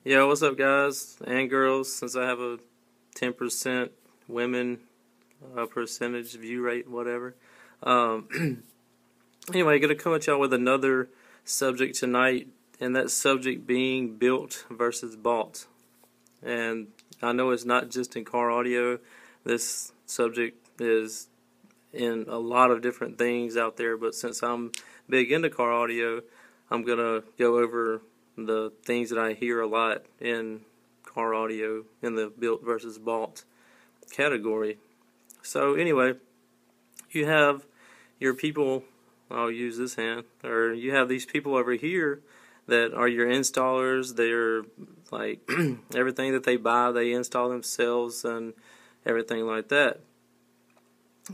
Yo, what's up, guys and girls? Since I have a 10% women percentage view rate, whatever. Anyway, gonna come at y'all with another subject tonight, and that subject being built versus bought. And I know it's not just in car audio. This subject is in a lot of different things out there, but since I'm big into car audio, I'm gonna go over the things that I hear a lot in car audio in the built versus bought category. So anyway, you have your people, I'll use this hand, or you have these people over here that are your installers. They're like everything that they buy, they install themselves and everything like that.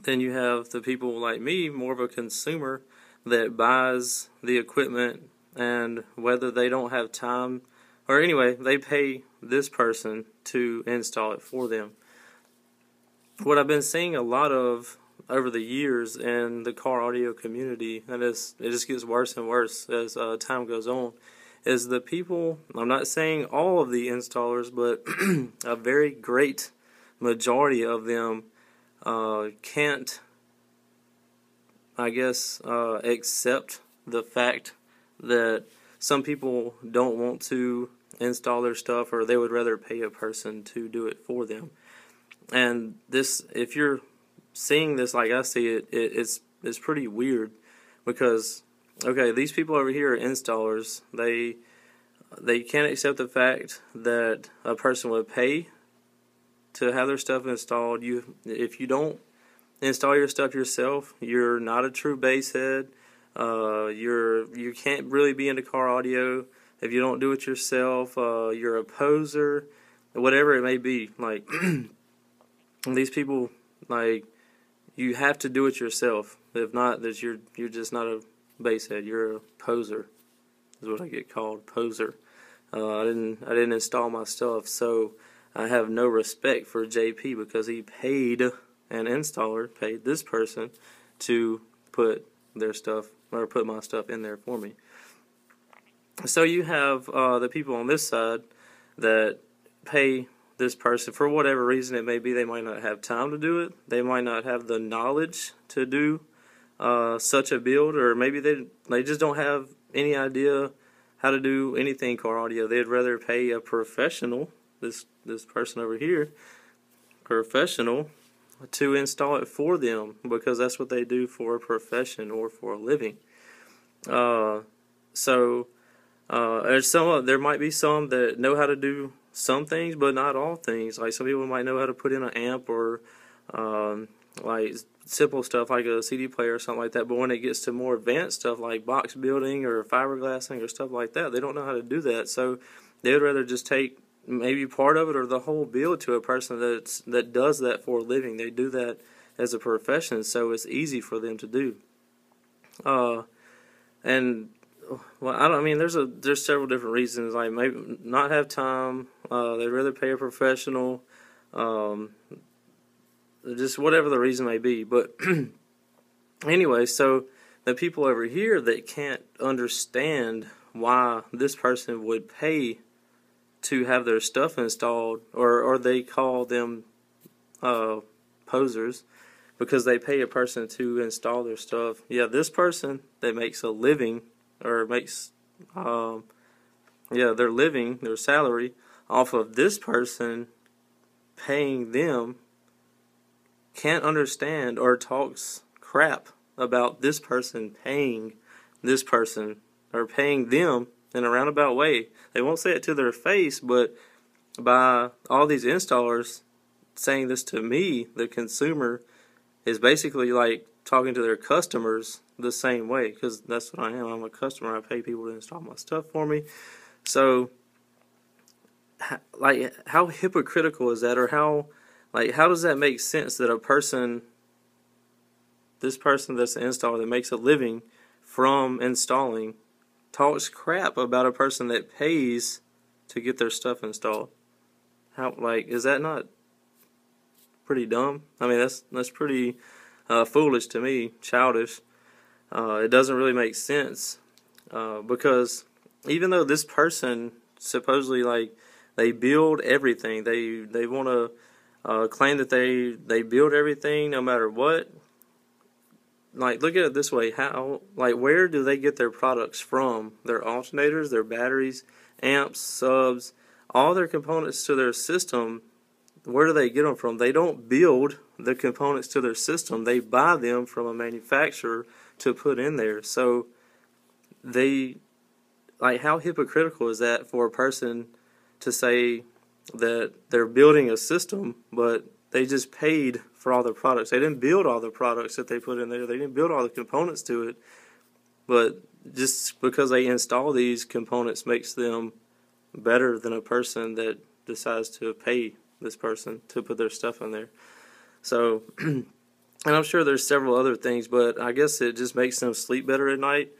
Then you have the people like me, more of a consumer, that buys the equipment, and whether they don't have time, or anyway, they pay this person to install it for them. What I've been seeing a lot of over the years in the car audio community, and it just gets worse and worse as time goes on, is the people, I'm not saying all of the installers, but a very great majority of them can't, I guess, accept the fact that some people don't want to install their stuff, or they would rather pay a person to do it for them. And this, if you're seeing this like I see it, it's pretty weird, because okay, these people over here are installers. They can't accept the fact that a person would pay to have their stuff installed. If you don't install your stuff yourself, you're not a true bass head. You can't really be into car audio if you don't do it yourself. You're a poser, whatever it may be. Like these people, like, you have to do it yourself. If not, that you're just not a bass head. You're a poser, is what I get called, poser. I didn't install my stuff, so I have no respect for JP, because he paid, an installer paid this person to put their stuff, or put my stuff in there for me. So you have the people on this side that pay this person for whatever reason it may be. They might not have time to do it. They might not have the knowledge to do such a build, or maybe they just don't have any idea how to do anything car audio. They'd rather pay a professional, this person over here, professional, to install it for them, because that's what they do for a profession or for a living. There might be some that know how to do some things, but not all things. Like some people might know how to put in an amp, or like simple stuff like a CD player or something like that. But when it gets to more advanced stuff like box building or fiberglassing or stuff like that, they don't know how to do that. So they would rather just take maybe part of it or the whole build to a person that does that for a living. They do that as a profession, so it's easy for them to do. And well, there's several different reasons. Like maybe not have time. They'd rather pay a professional. Just whatever the reason may be. But anyway, so the people over here that can't understand why this person would pay to have their stuff installed, or they call them posers, because they pay a person to install their stuff. Yeah, this person that makes a living, or makes their living, their salary off of this person paying them, can't understand or talks crap about this person paying this person, or paying them in a roundabout way. They won't say it to their face, but by all these installers saying this to me, the consumer, is basically like talking to their customers the same way, because that's what I am. I'm a customer. I pay people to install my stuff for me. So, like, how hypocritical is that, or how does that make sense that this person that's an installer that makes a living from installing, talks crap about a person that pays to get their stuff installed? Is that not pretty dumb? I mean, that's pretty foolish to me, childish. It doesn't really make sense, because even though this person supposedly like they build everything. They want to claim that they build everything no matter what. Like, look at it this way: where do they get their products from? Their alternators, their batteries, amps, subs, all their components to their system. Where do they get them from? They don't build the components to their system. They buy them from a manufacturer to put in there. So how hypocritical is that for a person to say that they're building a system, but they just paid for all the products? They didn't build all the products that they put in there. They didn't build all the components to it. But just because they install these components makes them better than a person that decides to pay this person to put their stuff in there. So, and I'm sure there's several other things, but I guess it just makes them sleep better at night.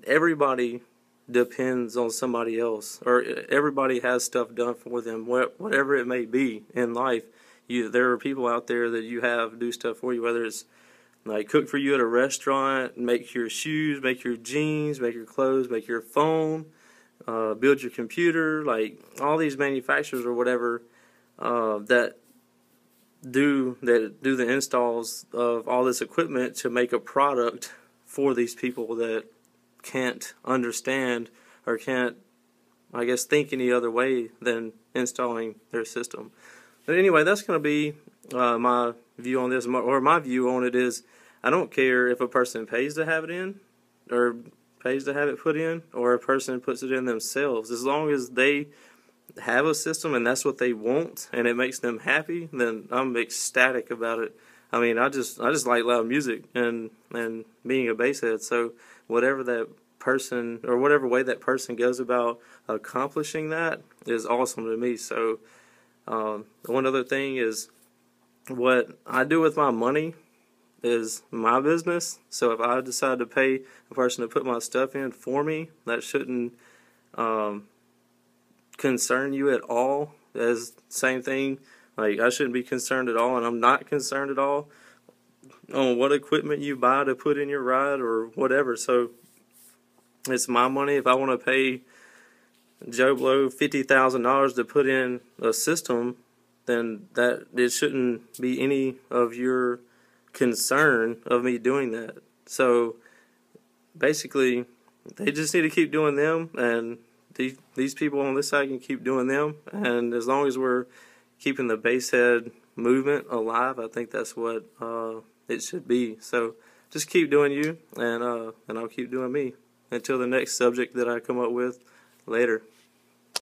Everybody depends on somebody else, or everybody has stuff done for them, whatever it may be in life. There are people out there that you have do stuff for you, whether it's like cook for you at a restaurant, make your shoes, make your jeans, make your clothes, make your phone, build your computer, like all these manufacturers or whatever that do the installs of all this equipment to make a product for these people that can't understand or can't, I guess, think any other way than installing their system. But anyway, that's going to be my view on this, or my view on it is, I don't care if a person pays to have it in, or pays to have it put in, or a person puts it in themselves. As long as they have a system and that's what they want and it makes them happy, then I'm ecstatic about it. I mean, I just like loud music and being a bass head. So whatever that person, or whatever way that person goes about accomplishing that is awesome to me. So one other thing is, what I do with my money is my business. So if I decide to pay a person to put my stuff in for me, that shouldn't concern you at all. As same thing, like I shouldn't be concerned at all, and I'm not concerned at all on what equipment you buy to put in your ride or whatever. So it's my money. If I want to pay Joe Blow $50,000 to put in a system, then that it shouldn't be any of your concern of me doing that. So basically, they just need to keep doing them, and these people on this side can keep doing them. And as long as we're keeping the bass head movement alive, I think that's what it should be. So just keep doing you, and I'll keep doing me until the next subject that I come up with later.